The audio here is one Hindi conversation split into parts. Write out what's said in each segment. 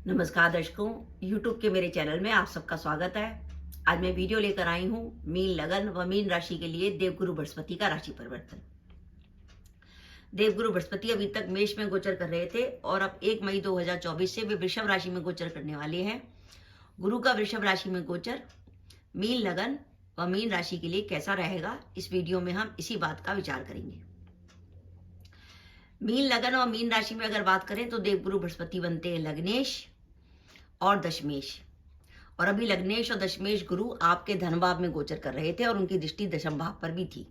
नमस्कार दर्शकों, YouTube के मेरे चैनल में आप सबका स्वागत है। आज मैं वीडियो लेकर आई हूँ मीन लगन व मीन राशि के लिए देवगुरु बृहस्पति का राशि परिवर्तन। देवगुरु बृहस्पति अभी तक मेष में गोचर कर रहे थे और अब 1 मई 2024 से वे वृषभ राशि में गोचर करने वाले हैं। गुरु का वृषभ राशि में गोचर मीन लगन व मीन राशि के लिए कैसा रहेगा, इस वीडियो में हम इसी बात का विचार करेंगे। मीन लगन और मीन राशि में अगर बात करें तो देवगुरु बृहस्पति बनते हैं लग्नेश और दशमेश। और अभी लग्नेश और दशमेश गुरु आपके धन भाव में गोचर कर रहे थे और उनकी दृष्टि दशम भाव पर भी थी।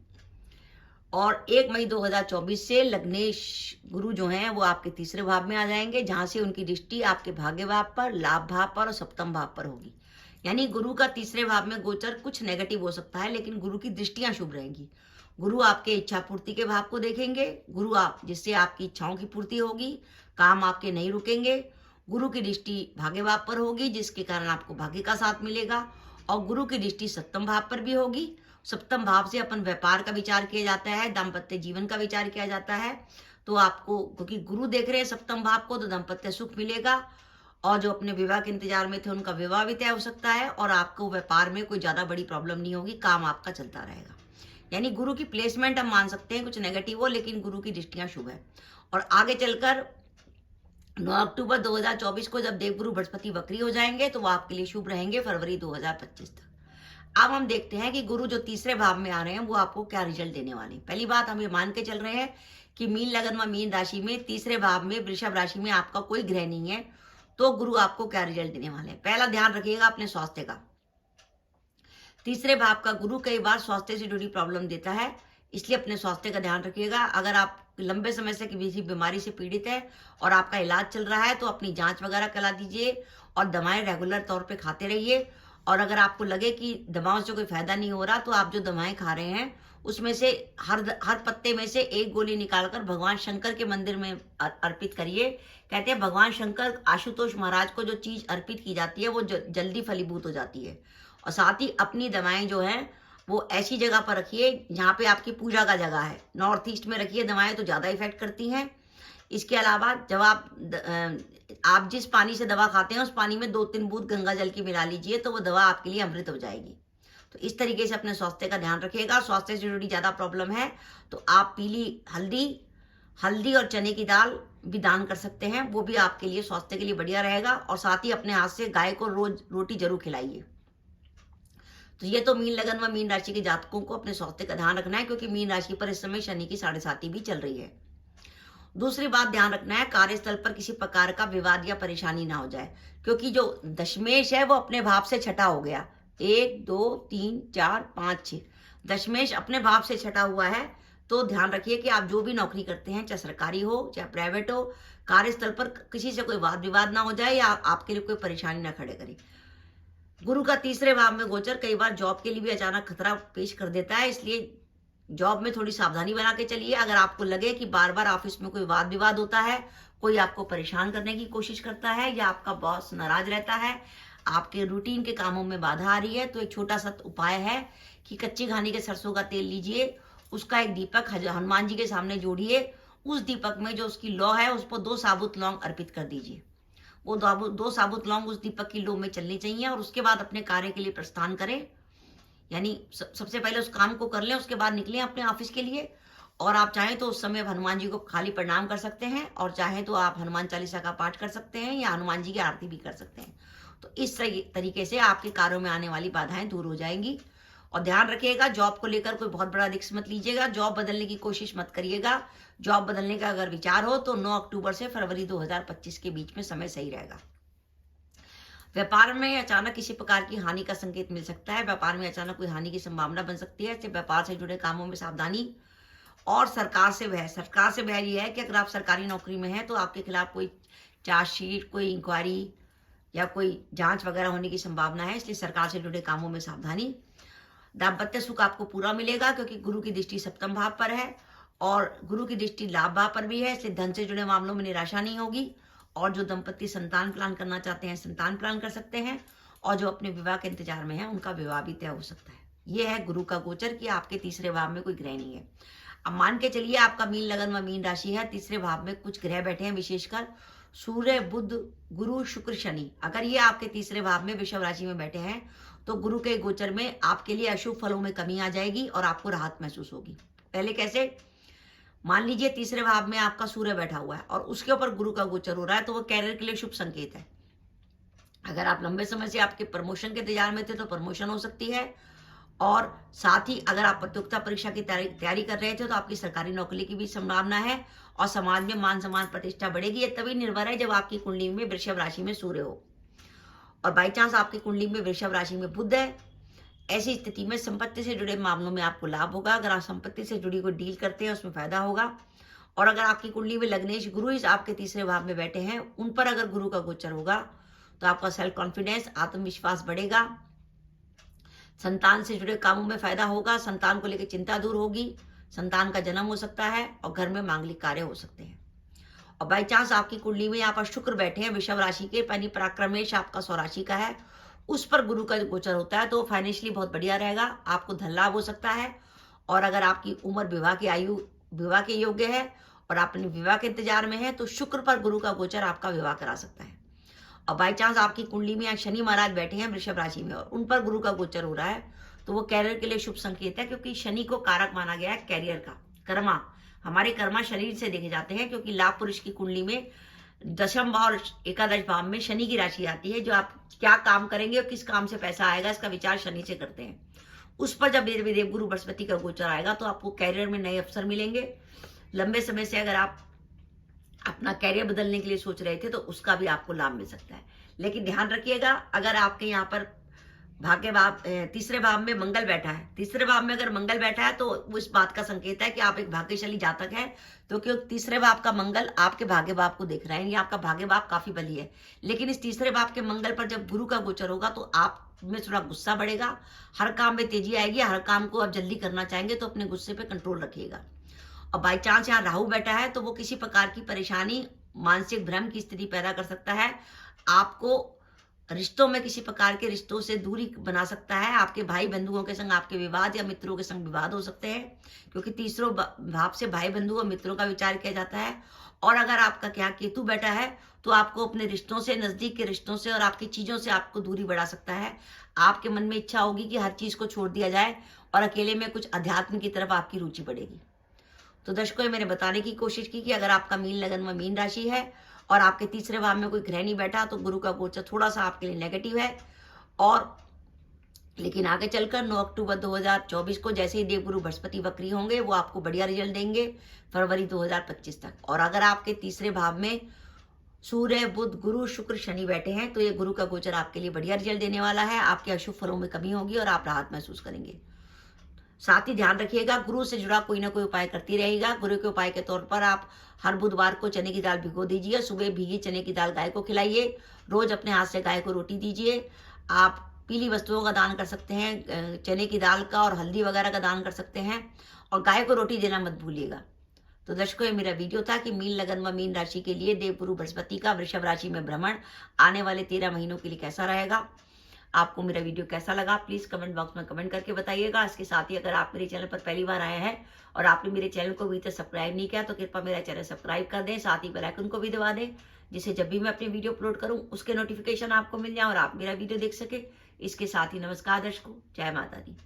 और 1 मई 2024 से लग्नेश गुरु जो हैं वो आपके तीसरे भाव में आ जाएंगे, जहां से उनकी दृष्टि आपके भाग्य भाव पर, लाभ भाव पर और सप्तम भाव पर होगी। यानी गुरु का तीसरे भाव में गोचर कुछ नेगेटिव हो सकता है, लेकिन गुरु की दृष्टियां शुभ रहेंगी। गुरु आपके इच्छा पूर्ति के भाव को देखेंगे। गुरु आप जिससे आपकी इच्छाओं की पूर्ति होगी, काम आपके नहीं रुकेंगे। गुरु की दृष्टि भाग्य भाव पर होगी, जिसके कारण आपको भाग्य का साथ मिलेगा। और गुरु की दृष्टि सप्तम भाव पर भी होगी। सप्तम भाव से अपन व्यापार का विचार किया जाता है, दाम्पत्य जीवन का विचार किया जाता है। तो आपको, क्योंकि गुरु देख रहे हैं सप्तम भाव को, तो दाम्पत्य सुख मिलेगा। और जो अपने विवाह के इंतजार में थे उनका विवाह भी तय हो सकता है। और आपको व्यापार में कोई ज्यादा बड़ी प्रॉब्लम नहीं होगी, काम आपका चलता रहेगा। यानी गुरु की प्लेसमेंट हम मान सकते हैं कुछ नेगेटिव हो, लेकिन गुरु की दृष्टियां शुभ है। और आगे चलकर 9 अक्टूबर 2024 को जब देवगुरु बृहस्पति वक्री हो जाएंगे तो वो आपके लिए शुभ रहेंगे फरवरी 2025 तक। अब हम देखते हैं कि गुरु जो तीसरे भाव में आ रहे हैं वो आपको क्या रिजल्ट देने वाले हैं। पहली बात, हम ये मान के चल रहे हैं कि मीन लगन व मीन राशि में तीसरे भाव में वृषभ राशि में आपका कोई ग्रह नहीं है, तो गुरु आपको क्या रिजल्ट देने वाले हैं। पहला ध्यान रखिएगा अपने स्वास्थ्य का। तीसरे भाव का गुरु कई बार स्वास्थ्य से जुड़ी प्रॉब्लम देता है, इसलिए अपने स्वास्थ्य का ध्यान रखिएगा। अगर आप लंबे समय से किसी बीमारी से पीड़ित है और आपका इलाज चल रहा है तो अपनी जांच वगैरह करा दीजिए और दवाएं रेगुलर तौर पे खाते रहिए। और अगर आपको लगे कि दवाओं से कोई फायदा नहीं हो रहा, तो आप जो दवाएं खा रहे हैं उसमें से हर पत्ते में से एक गोली निकालकर भगवान शंकर के मंदिर में अर्पित करिए। कहते हैं भगवान शंकर, आशुतोष महाराज को जो चीज अर्पित की जाती है वो जल्दी फलीभूत हो जाती है। और साथ ही अपनी दवाएं जो हैं वो ऐसी जगह पर रखिए जहाँ पे आपकी पूजा का जगह है। नॉर्थ ईस्ट में रखिए दवाएं, तो ज़्यादा इफेक्ट करती हैं। इसके अलावा जब आप जिस पानी से दवा खाते हैं उस पानी में 2-3 बूंद गंगा जल की मिला लीजिए, तो वो दवा आपके लिए अमृत हो जाएगी। तो इस तरीके से अपने स्वास्थ्य का ध्यान रखिएगा। स्वास्थ्य से जुड़ी ज़्यादा प्रॉब्लम है तो आप पीली हल्दी और चने की दाल भी दान कर सकते हैं, वो भी आपके लिए स्वास्थ्य के लिए बढ़िया रहेगा। और साथ ही अपने हाथ से गाय को रोज रोटी जरूर खिलाइए। तो ये तो मीन लगन व मीन राशि के जातकों को अपने स्वास्थ्य का ध्यान रखना है, क्योंकि मीन राशि पर इस समय शनि की 7.5 भी चल रही है। दूसरी बात ध्यान रखना है, कार्यस्थल पर किसी प्रकार का विवाद या परेशानी ना हो जाए, क्योंकि जो दशमेश है वो अपने भाव से छठा हो गया। 1 2 3 4 5 6 दशमेश अपने भाव से छठा हुआ है। तो ध्यान रखिए कि आप जो भी नौकरी करते हैं, चाहे सरकारी हो चाहे प्राइवेट हो, कार्यस्थल पर किसी से कोई वाद विवाद ना हो जाए या आपके लिए कोई परेशानी ना खड़े करे। गुरु का तीसरे भाव में गोचर कई बार जॉब के लिए भी अचानक खतरा पेश कर देता है, इसलिए जॉब में थोड़ी सावधानी बना के चलिए। अगर आपको लगे कि बार बार ऑफिस में कोई वाद विवाद होता है, कोई आपको परेशान करने की कोशिश करता है या आपका बॉस नाराज रहता है, आपके रूटीन के कामों में बाधा आ रही है, तो एक छोटा सा उपाय है कि कच्ची घानी के सरसों का तेल लीजिए, उसका एक दीपक हनुमान जी के सामने जोड़िए। उस दीपक में जो उसकी लौ है उस पर 2 साबुत लौंग अर्पित कर दीजिए। वो 2 साबुत लौंग उस दीपक की लो में चलनी चाहिए और उसके बाद अपने कार्य के लिए प्रस्थान करें। यानी सबसे पहले उस काम को कर लें, उसके बाद निकलें अपने ऑफिस के लिए। और आप चाहें तो उस समय हनुमान जी को खाली प्रणाम कर सकते हैं, और चाहें तो आप हनुमान चालीसा का पाठ कर सकते हैं या हनुमान जी की आरती भी कर सकते हैं। तो इस तरीके से आपके कार्यों में आने वाली बाधाएं दूर हो जाएंगी। और ध्यान रखिएगा, जॉब को लेकर कोई बहुत बड़ा रिस्क मत लीजिएगा, जॉब बदलने की कोशिश मत करिएगा। जॉब बदलने का अगर विचार हो तो 9 अक्टूबर से फरवरी 2025 के बीच में समय सही रहेगा। व्यापार में अचानक किसी प्रकार की हानि का संकेत मिल सकता है। व्यापार में अचानक कोई हानि की संभावना बन सकती है, इसलिए व्यापार से जुड़े कामों में सावधानी। और सरकार से भय यह है कि अगर आप सरकारी नौकरी में हैं तो आपके खिलाफ कोई चार्जशीट, कोई इंक्वायरी या कोई जांच वगैरह होने की संभावना है, इसलिए सरकार से जुड़े कामों में सावधानी। दाम्पत्य सुख आपको पूरा मिलेगा, क्योंकि गुरु की दृष्टि सप्तम भाव पर है और गुरु की दृष्टि लाभ भाव पर भी है, इसलिए धन से जुड़े मामलों में निराशा नहीं होगी। और जो दंपति संतान प्लान करना चाहते हैं संतान प्लान कर सकते हैं, और जो अपने विवाह के इंतजार में है उनका विवाह भी तय हो सकता है। यह है गुरु का गोचर कि आपके तीसरे भाव में कोई ग्रह नहीं है। अब मान के चलिए आपका मीन लगन व मीन राशि है, तीसरे भाव में कुछ ग्रह बैठे हैं विशेषकर, सूर्य, बुध, गुरु, शुक्र, शनि, अगर ये आपके तीसरे भाव में वृषभ राशि में बैठे हैं तो गुरु के गोचर में आपके लिए अशुभ फलों में कमी आ जाएगी और आपको राहत महसूस होगी। पहले कैसे? मान लीजिए तीसरे भाव में आपका सूर्य बैठा हुआ है और उसके ऊपर गुरु का गोचर हो रहा है, तो वो कैरियर के लिए शुभ संकेत है। अगर आप लंबे समय से आपके प्रमोशन के इंतजार में थे तो प्रमोशन हो सकती है, और साथ ही अगर आप प्रतियोगिता परीक्षा की तैयारी कर रहे थे तो आपकी सरकारी नौकरी की भी संभावना है, और समाज में मान सम्मान प्रतिष्ठा बढ़ेगी। ये तभी निर्भर है जब आपकी कुंडली में वृषभ राशि में सूर्य हो, और बाई चांस आपकी कुंडली में वृषभ राशि में बुध है। ऐसी स्थिति में संपत्ति से जुड़े मामलों में आपको लाभ होगा। अगर आप संपत्ति से जुड़ी कोई डील करते हैं उसमें फायदा होगा। और अगर आपकी कुंडली में लग्नेश गुरु इस आपके तीसरे भाव में बैठे हैं, उन पर अगर गुरु का गोचर होगा तो आपका सेल्फ कॉन्फिडेंस, आत्मविश्वास बढ़ेगा। संतान से जुड़े कामों में फायदा होगा। संतान को लेकर चिंता दूर होगी। संतान का जन्म हो सकता है और घर में मांगलिक कार्य हो सकते हैं। और बाई चांस आपकी कुंडली में यहाँ पर शुक्र बैठे हैं वृषभ राशि के, यानी पराक्रमेश आपका स्वराशि का है, उस पर गुरु का गोचर होता है, तो फाइनेंशियली बहुत बढ़िया रहेगा। आपको धन लाभ हो सकता है। और अगर आपकी उम्र विवाह के योग्य है और आप अपने विवाह के इंतजार में है तो शुक्र पर गुरु का गोचर आपका विवाह करा सकता है। और बाई चांस आपकी कुंडली में शनि महाराज बैठे हैं वृषभ राशि में और उन पर गुरु का गोचर हो रहा है, तो वो कैरियर के लिए शुभ संकेत है, क्योंकि शनि को कारक माना गया है कैरियर का। कर्मा, हमारे कर्मा शरीर से देखे जाते हैं, क्योंकि लाभ पुरुष की कुंडली में दशम भाव और एकादश भाव में शनि की राशि आती है। जो आप क्या काम करेंगे और किस काम से पैसा आएगा इसका विचार शनि से करते हैं। उस पर जब देव गुरु बृहस्पति का गोचर आएगा तो आपको कैरियर में नए अवसर मिलेंगे। लंबे समय से अगर आप अपना कैरियर बदलने के लिए सोच रहे थे तो उसका भी आपको लाभ मिल सकता है। लेकिन ध्यान रखिएगा, अगर आपके यहाँ पर भाग्य भाव तीसरे भाव में मंगल बैठा है, तीसरे भाव में अगर मंगल बैठा है तो वो इस बात का संकेत है कि आप एक भाग्यशाली जातक हैं, तो क्योंकि तीसरे भाव का मंगल आपके भाग्य भाव को देख रहा है, ये आपका भाग्य भाव काफी बली है। लेकिन इस तीसरे भाव के मंगल पर जब गुरु का गोचर होगा तो आप में थोड़ा गुस्सा बढ़ेगा, हर काम में तेजी आएगी, हर काम को आप जल्दी करना चाहेंगे, तो अपने गुस्से पे कंट्रोल रखिएगा। और बाई चांस यहाँ राहु बैठा है तो वो किसी प्रकार की परेशानी, मानसिक भ्रम की स्थिति पैदा कर सकता है। आपको रिश्तों में किसी प्रकार के रिश्तों से दूरी बना सकता है। आपके भाई बंधुओं के संग आपके विवाद या मित्रों के संग विवाद हो सकते हैं, क्योंकि तीसरे भाव से भाई बंधु और मित्रों का विचार किया जाता है। और अगर आपका क्या केतु बैठा है तो आपको अपने रिश्तों से, नजदीक के रिश्तों से और आपकी चीजों से आपको दूरी बढ़ा सकता है। आपके मन में इच्छा होगी कि हर चीज को छोड़ दिया जाए और अकेले में कुछ अध्यात्म की तरफ आपकी रुचि बढ़ेगी। तो दर्शकों, मैंने बताने की कोशिश की कि अगर आपका मीन लगन में मीन राशि है और आपके तीसरे भाव में कोई ग्रह नहीं बैठा तो गुरु का गोचर थोड़ा सा आपके लिए नेगेटिव है। और लेकिन आगे चलकर 9 अक्टूबर 2024 को जैसे ही देवगुरु बृहस्पति वक्री होंगे वो आपको बढ़िया रिजल्ट देंगे फरवरी 2025 तक। और अगर आपके तीसरे भाव में सूर्य, बुध, गुरु, शुक्र, शनि बैठे हैं तो ये गुरु का गोचर आपके लिए बढ़िया रिजल्ट देने वाला है। आपके अशुभ फलों में कमी होगी और आप राहत महसूस करेंगे। साथ ही ध्यान रखिएगा, गुरु से जुड़ा कोई ना कोई उपाय करती रहेगा। गुरु के उपाय के तौर पर आप हर बुधवार को चने की दाल भिगो दीजिए, सुबह भीगी चने की दाल गाय को खिलाइए, रोज अपने हाथ से गाय को रोटी दीजिए। आप पीली वस्तुओं का दान कर सकते हैं, चने की दाल का और हल्दी वगैरह का दान कर सकते हैं, और गाय को रोटी देना मत भूलिएगा। तो दर्शकों, ये मेरा वीडियो था कि मीन लगन व मीन राशि के लिए देवगुरु बृहस्पति का वृषभ राशि में भ्रमण आने वाले 13 महीनों के लिए कैसा रहेगा। आपको मेरा वीडियो कैसा लगा प्लीज कमेंट बॉक्स में कमेंट करके बताइएगा। इसके साथ ही अगर आप मेरे चैनल पर पहली बार आए हैं और आपने मेरे चैनल को अभी तक सब्सक्राइब नहीं किया तो कृपया मेरा चैनल सब्सक्राइब कर दें, साथ ही बेल आइकन को भी दबा दें, जिससे जब भी मैं अपनी वीडियो अपलोड करूं उसके नोटिफिकेशन आपको मिल जाए और आप मेरा वीडियो देख सके। इसके साथ ही नमस्कार दर्शकों, जय माता दी।